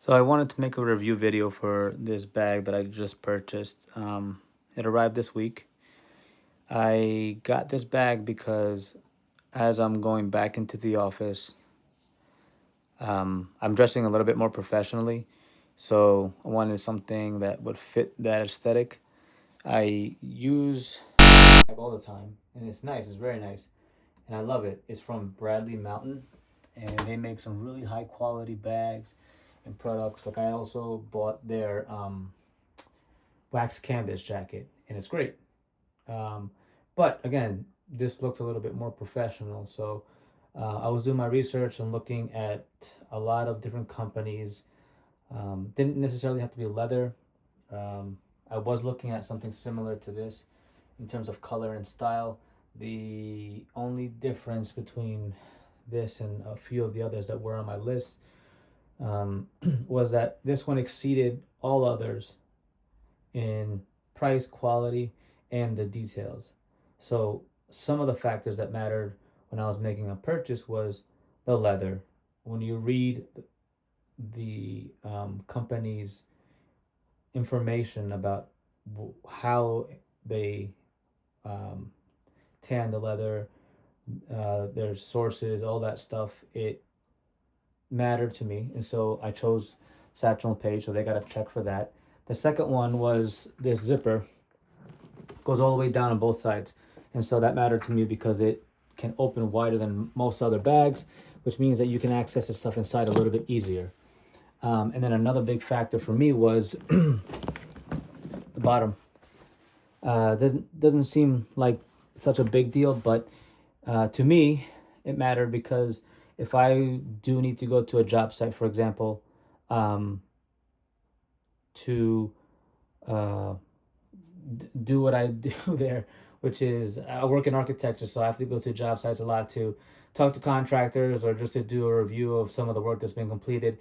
So I wanted to make a review video for this bag that I just purchased. It arrived this week. I got this bag because as I'm going back into the office, I'm dressing a little bit more professionally. So I wanted something that would fit that aesthetic. I use bag all the time, and it's nice. It's very nice, and I love it. It's from Bradley Mountain, and they make some really high quality bags and products. Like I also bought their wax canvas jacket, and it's great. Um, but again, this looks a little bit more professional. So I was doing my research and looking at a lot of different companies. Didn't necessarily have to be leather. Um, I was looking at something similar to this in terms of color and style. The only difference between this and a few of the others that were on my list was that this one exceeded all others in price, quality, and the details. So some of the factors that mattered when I was making a purchase was the leather. When you read the company's information about how they um, tan the leather, their sources, all that stuff, it mattered to me, and so I chose Satchel and Page. So they got a check for that. The second one was this zipper goes all the way down on both sides, and so that mattered to me because it can open wider than most other bags, which means that you can access the stuff inside a little bit easier. And then another big factor for me was the bottom. Doesn't seem like such a big deal, but to me, it mattered because if I do need to go to a job site, for example, to uh, do what I do there, which is I work in architecture, so I have to go to job sites a lot to talk to contractors or just to do a review of some of the work that's been completed.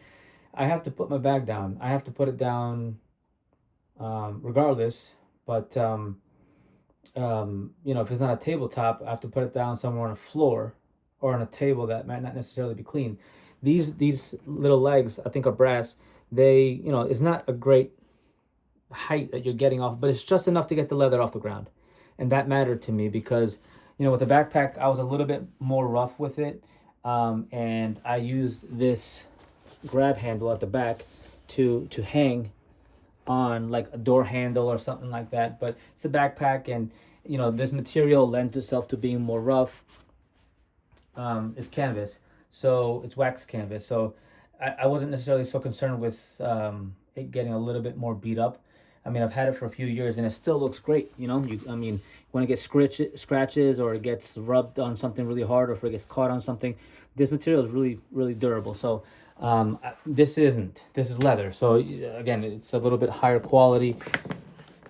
I have to put my bag down. I have to put it down regardless, but if it's not a tabletop, I have to put it down somewhere on a floor or on a table that might not necessarily be clean. These little legs, I think, are brass. They, it's not a great height that you're getting off, but it's just enough to get the leather off the ground. And that mattered to me because, with the backpack, I was a little bit more rough with it. And I used this grab handle at the back to hang on like a door handle or something like that. But it's a backpack, and this material lends itself to being more rough. It's canvas, so it's wax canvas. So I wasn't necessarily so concerned with it getting a little bit more beat up. I mean, I've had it for a few years and it still looks great. When it gets scratches or it gets rubbed on something really hard, or if it gets caught on something, this material is really, really durable. So this is leather. So again, it's a little bit higher quality,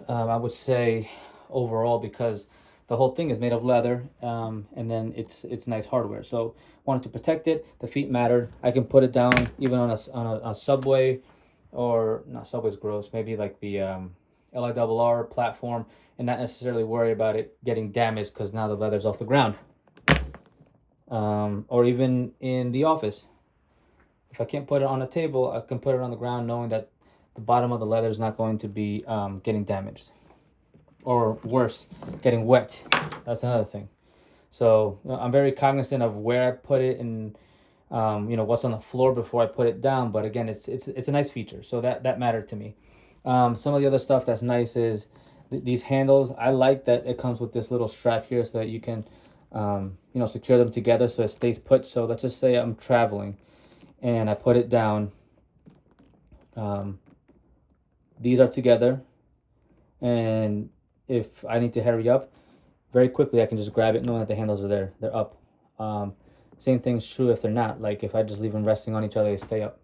I would say, overall, because the whole thing is made of leather, and then it's nice hardware. So wanted to protect it. The feet mattered. I can put it down even on a subway, or not subway's gross. Maybe like the LIRR platform, and not necessarily worry about it getting damaged because now the leather's off the ground. Or even in the office, if I can't put it on a table, I can put it on the ground, knowing that the bottom of the leather is not going to be getting damaged, or worse, getting wet. That's another thing. So I'm very cognizant of where I put it and what's on the floor before I put it down. But again, it's a nice feature, so that mattered to me. Some of the other stuff that's nice is these handles. I like that it comes with this little strap here so that you can secure them together so it stays put. So let's just say I'm traveling and I put it down. These are together, and if I need to hurry up very quickly, I can just grab it knowing that the handles are there. They're up. Same thing's true if they're not. Like if I just leave them resting on each other, they stay up.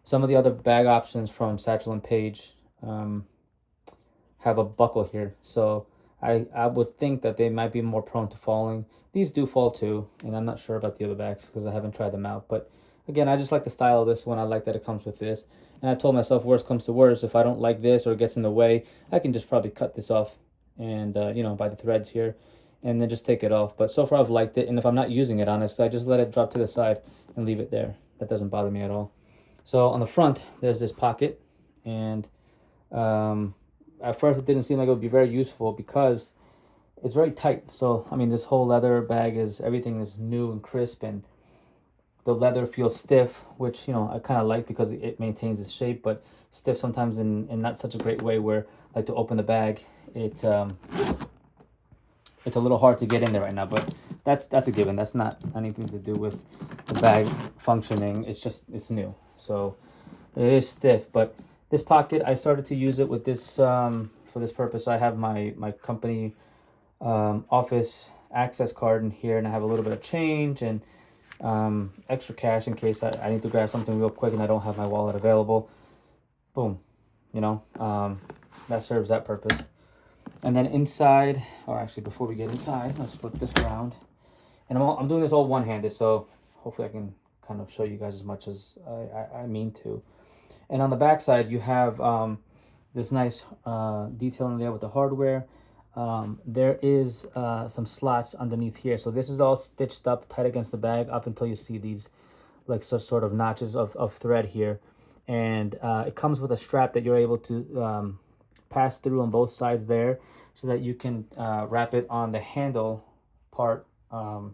Some of the other bag options from Satchel and Page have a buckle here. So I would think that they might be more prone to falling. These do fall too, and I'm not sure about the other bags because I haven't tried them out. But again, I just like the style of this one. I like that it comes with this. And I told myself, worst comes to worst, if I don't like this or it gets in the way, I can just probably cut this off and, by the threads here, and then just take it off. But so far I've liked it. And if I'm not using it, honestly, I just let it drop to the side and leave it there. That doesn't bother me at all. So on the front, there's this pocket, and at first it didn't seem like it would be very useful because it's very tight. So I mean, this whole leather bag is, everything is new and crisp, and the leather feels stiff, which, you know, I kind of like because it maintains its shape, but stiff sometimes in not such a great way where, like, to open the bag, it's a little hard to get in there right now. But that's a given. That's not anything to do with the bag functioning. It's just, it's new, so it is stiff. But this pocket, I started to use it with this for this purpose. I have my company office access card in here, and I have a little bit of change and extra cash in case I need to grab something real quick and I don't have my wallet available. Boom, you know, that serves that purpose. And then inside, or actually before we get inside, let's flip this around. And I'm doing this all one-handed, so hopefully I can kind of show you guys as much as I mean to. And on the back side, you have this nice detail in there with the hardware. There is some slots underneath here. So this is all stitched up tight against the bag up until you see these like such sort of notches of thread here. And it comes with a strap that you're able to pass through on both sides there, so that you can wrap it on the handle part of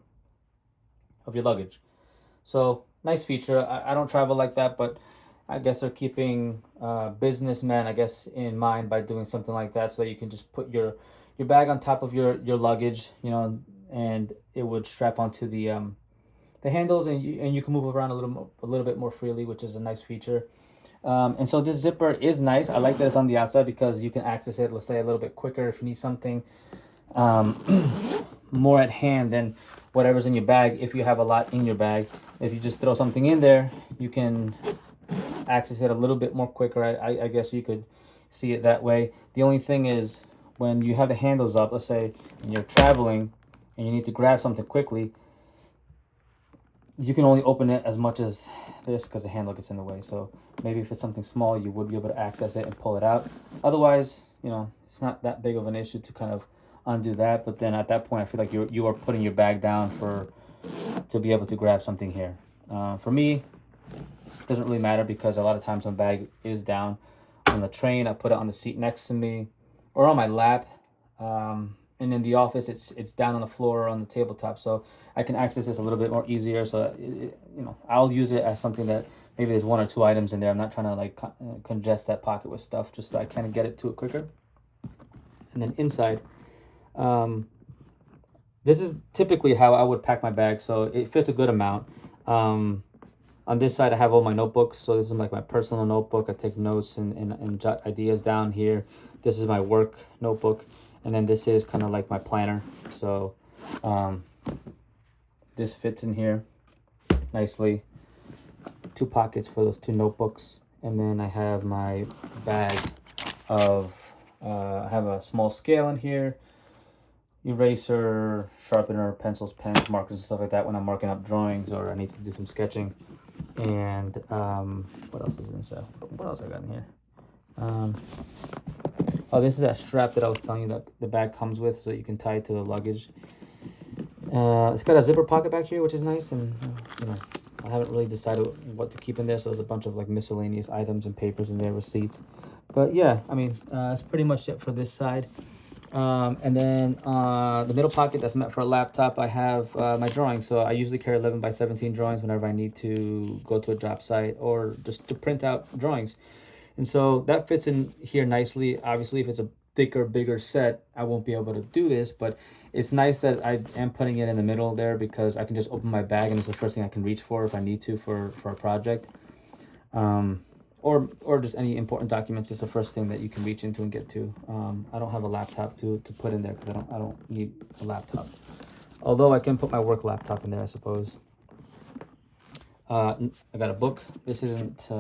your luggage. So nice feature. I don't travel like that, but I guess they're keeping businessmen, I guess, in mind by doing something like that, so that you can just put your bag on top of your luggage, you know, and it would strap onto the handles, and you can move around a little bit more freely, which is a nice feature. And so this zipper is nice. I like that it's on the outside because you can access it, let's say, a little bit quicker if you need something more at hand than whatever's in your bag. If you have a lot in your bag, if you just throw something in there, you can access it a little bit more quicker. I guess you could see it that way. The only thing is, when you have the handles up, let's say, and you're traveling and you need to grab something quickly, you can only open it as much as this because the handle gets in the way. So maybe if it's something small, you would be able to access it and pull it out. Otherwise, you know, it's not that big of an issue to kind of undo that. But then at that point, I feel like you are putting your bag down to be able to grab something here. For me, it doesn't really matter because a lot of times my bag is down on the train. I put it on the seat next to me or on my lap. And in the office, it's down on the floor or on the tabletop, so I can access this a little bit more easier. So you know, I'll use it as something that maybe there's one or two items in there. I'm not trying to like congest that pocket with stuff, just so I kind of get it to it quicker. And then inside, this is typically how I would pack my bag, so it fits a good amount. On this side, I have all my notebooks. So this is like my personal notebook. I take notes and jot ideas down here. This is my work notebook. And then this is kind of like my planner. So this fits in here nicely. Two pockets for those two notebooks. And then I have my bag of, I have a small scale in here, eraser, sharpener, pencils, pens, markers, and stuff like that when I'm marking up drawings or I need to do some sketching. And what else is inside? What else I got in here? Oh, this is that strap that I was telling you that the bag comes with, so you can tie it to the luggage. It's got a zipper pocket back here, which is nice, and you know, I haven't really decided what to keep in there, so there's a bunch of like miscellaneous items and papers in there, receipts. But yeah, I mean, that's pretty much it for this side. And then the middle pocket that's meant for a laptop, I have my drawings. So I usually carry 11 by 17 drawings whenever I need to go to a job site or just to print out drawings. And so that fits in here nicely. Obviously, if it's a thicker, bigger set, I won't be able to do this, but it's nice that I am putting it in the middle there because I can just open my bag and it's the first thing I can reach for if I need to for a project. Or just any important documents. It's the first thing that you can reach into and get to. I don't have a laptop to put in there because I don't need a laptop. Although I can put my work laptop in there, I suppose. I got a book. This isn't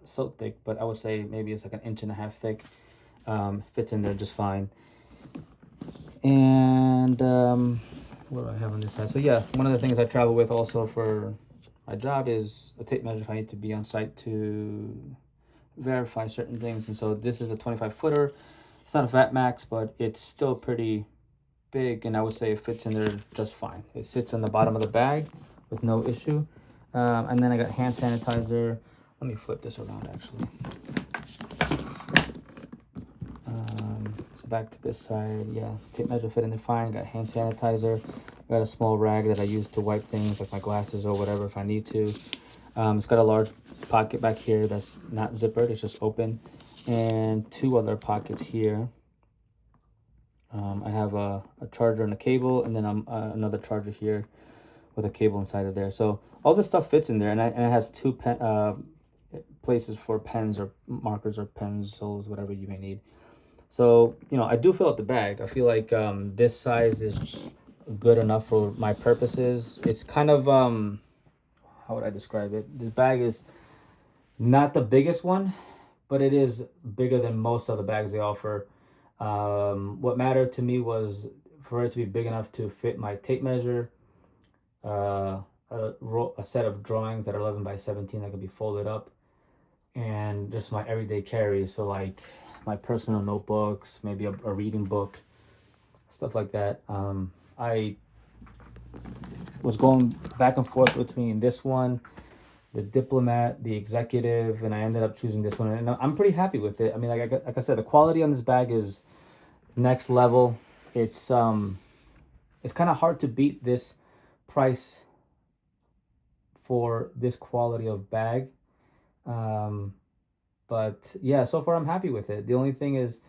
so thick, but I would say maybe it's like 1.5 inches thick. Fits in there just fine. And what do I have on this side? So yeah, one of the things I travel with also for my job is a tape measure if I need to be on site to verify certain things. And so this is a 25 footer. It's not a Fat Max, but it's still pretty big, and I would say it fits in there just fine. It sits on the bottom of the bag with no issue. And then I got hand sanitizer, Let me flip this around actually. So back to this side, yeah, tape measure fit in there fine. Got hand sanitizer. Got a small rag that I use to wipe things like my glasses or whatever if I need to. It's got a large pocket back here that's not zippered, it's just open. And two other pockets here. I have a charger and a cable, and then another charger here with a cable inside of there. So all this stuff fits in there, and it has two places for pens or markers or pencils, whatever you may need. So, you know, I do fill out the bag. I feel like this size is good enough for my purposes. It's kind of, how would I describe it? This bag is not the biggest one, but it is bigger than most of the bags they offer. What mattered to me was for it to be big enough to fit my tape measure, a set of drawings that are 11 by 17 that could be folded up, and just my everyday carry. So like my personal notebooks, maybe a reading book, stuff like that. I was going back and forth between this one, the diplomat, the executive, and I ended up choosing this one, and I'm pretty happy with it. I mean, like I said, the quality on this bag is next level. It's kind of hard to beat this price for this quality of bag. But yeah, so far I'm happy with it. The only thing is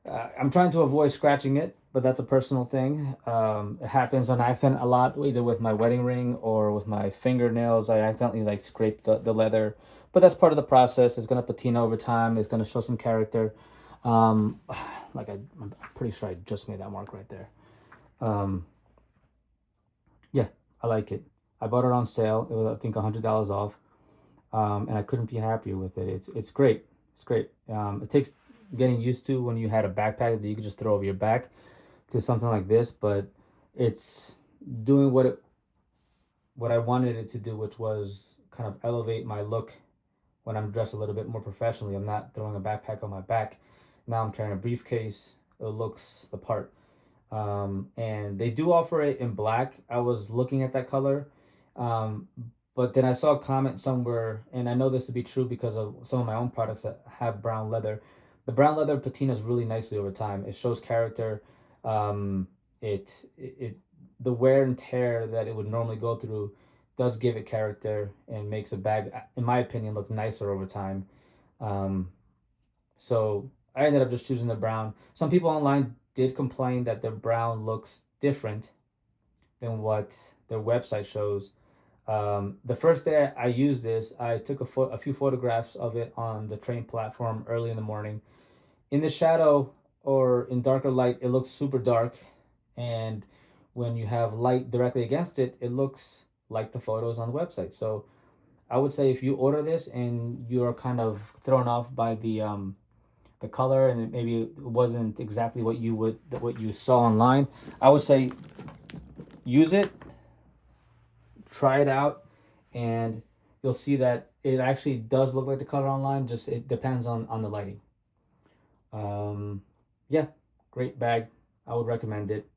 I'm trying to avoid scratching it, but that's a personal thing. It happens on accident a lot, either with my wedding ring or with my fingernails. I accidentally like scrape the leather, but that's part of the process. It's gonna patina over time. It's gonna show some character. Like I'm pretty sure I just made that mark right there. Yeah, I like it. I bought it on sale. It was, I think, $100 off. And I couldn't be happier with it. It's great. It's great. It takes getting used to when you had a backpack that you could just throw over your back to something like this, but it's doing what I wanted it to do, which was kind of elevate my look when I'm dressed a little bit more professionally. I'm not throwing a backpack on my back. Now I'm carrying a briefcase. It looks the part. And they do offer it in black. I was looking at that color. Um, but then I saw a comment somewhere, and I know this to be true because of some of my own products that have brown leather. The brown leather patinas really nicely over time. It shows character. Um, it the wear and tear that it would normally go through does give it character and makes a bag, in my opinion, look nicer over time. Um, so I ended up just choosing the brown. Some people online did complain that the brown looks different than what their website shows. The first day I used this, I took a few photographs of it on the train platform early in the morning. In the shadow or in darker light, it looks super dark. And when you have light directly against it, it looks like the photos on the website. So I would say if you order this and you're kind of thrown off by the color and maybe it wasn't exactly what you saw online, I would say use it, try it out, and you'll see that it actually does look like the color online. Just it depends on the lighting. Yeah, great bag. I would recommend it.